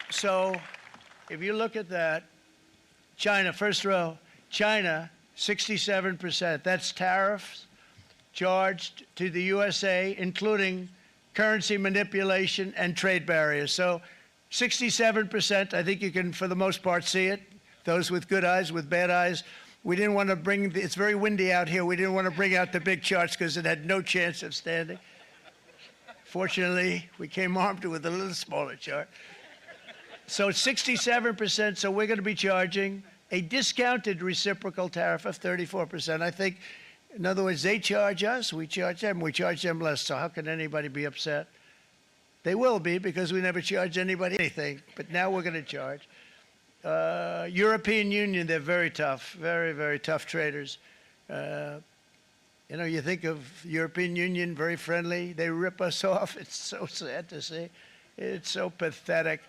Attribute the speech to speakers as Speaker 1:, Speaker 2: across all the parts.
Speaker 1: So if you look at that, China, first row, China, 67%. That's tariffs charged to the USA, including currency manipulation and trade barriers. So 67%, I think you can, for the most part, see it. Those with good eyes, with bad eyes. We didn't want to bring, it's very windy out here. We didn't want to bring out the big charts because it had no chance of standing. Fortunately, we came armed with a little smaller chart. So it's 67%, so we're going to be charging a discounted reciprocal tariff of 34%. I think, in other words, they charge us, we charge them less. So how can anybody be upset? They will be, because we never charge anybody anything, but now we're going to charge. European Union, they're very tough, very, very tough traders. You know, you think of European Union, very friendly. They rip us off. It's so sad to see. It's so pathetic.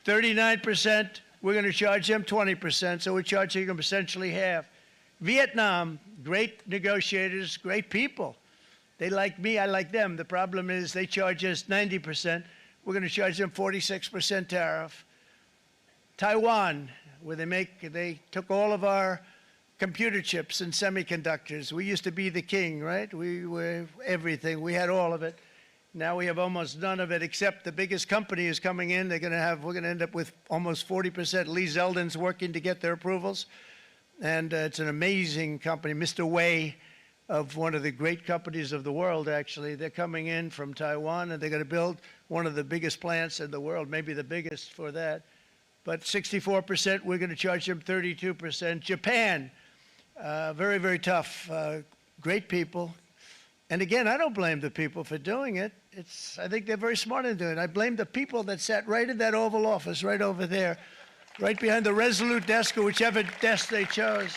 Speaker 1: 39%, we're going to charge them 20%, so we're charging them essentially half. Vietnam, great negotiators, great people. They like me, I like them. The problem is they charge us 90%. We're going to charge them 46% tariff. Taiwan, where they took all of our computer chips and semiconductors. We used to be the king, right? We were everything. We had all of it. Now we have almost none of it, except the biggest company is coming in. We're going to end up with almost 40%. Lee Zeldin's working to get their approvals. And it's an amazing company. Mr. Wei, of one of the great companies of the world, actually. They're coming in from Taiwan, and they're going to build one of the biggest plants in the world, maybe the biggest for that. But 64%, we're going to charge them 32%. Japan, very, very tough, great people. And again, I don't blame the people for doing it. I think they're very smart in doing it. I blame the people that sat right in that Oval Office, right over there, right behind the Resolute desk or whichever desk they chose.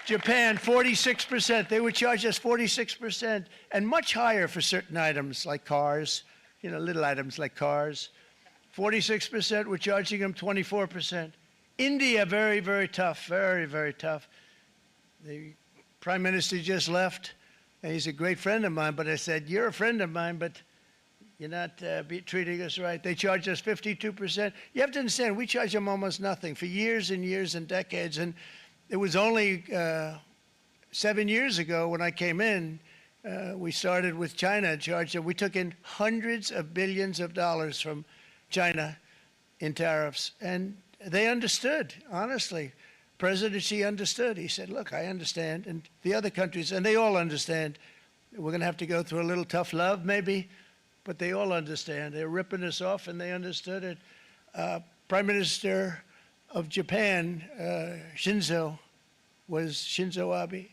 Speaker 1: Japan, 46%. They would charge us 46%, and much higher for certain items like cars, you know, little items like cars. 46%, we're charging them 24%. India, very, very tough, very, very tough. The Prime Minister just left, and he's a great friend of mine, but I said, you're a friend of mine, but you're not treating us right. They charge us 52%. You have to understand, we charge them almost nothing for years and years and decades, and it was only 7 years ago when I came in, we started with China and charged them. We took in hundreds of billions of dollars from China in tariffs, and they understood, honestly. President Xi understood. He said, look, I understand, and the other countries, and they all understand. We're going to have to go through a little tough love, maybe, but they all understand. They're ripping us off, and they understood it. Prime Minister of Japan, Shinzo Abe.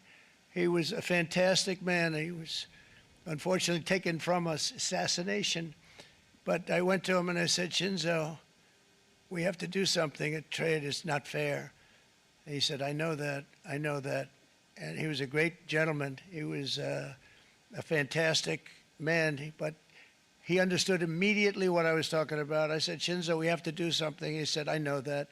Speaker 1: He was a fantastic man. He was unfortunately taken from us, assassination. But I went to him and I said, Shinzo, we have to do something. A trade is not fair. And he said, I know that, I know that. And he was a great gentleman. He was a fantastic man, but he understood immediately what I was talking about. I said, Shinzo, we have to do something. He said, I know that.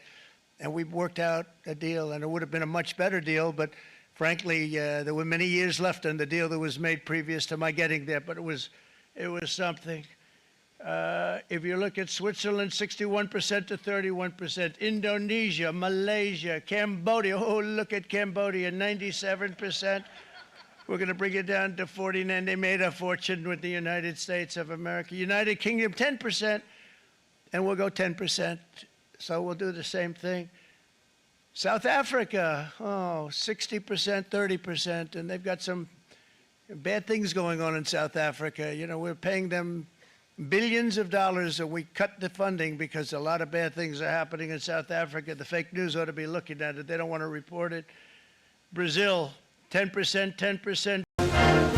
Speaker 1: And we worked out a deal, and it would have been a much better deal, but frankly, there were many years left on the deal that was made previous to my getting there, but it was something. If you look at Switzerland, 61% to 31%. Indonesia, Malaysia, Cambodia. Oh, look at Cambodia, 97%. We're going to bring it down to 49. They made a fortune with the United States of America. United Kingdom, 10%, and we'll go 10%. So we'll do the same thing. South Africa, 60%, 30%, and they've got some bad things going on in South Africa. You know, we're paying them billions of dollars, and we cut the funding because a lot of bad things are happening in South Africa. The fake news ought to be looking at it. They don't want to report it. Brazil, 10%, 10%.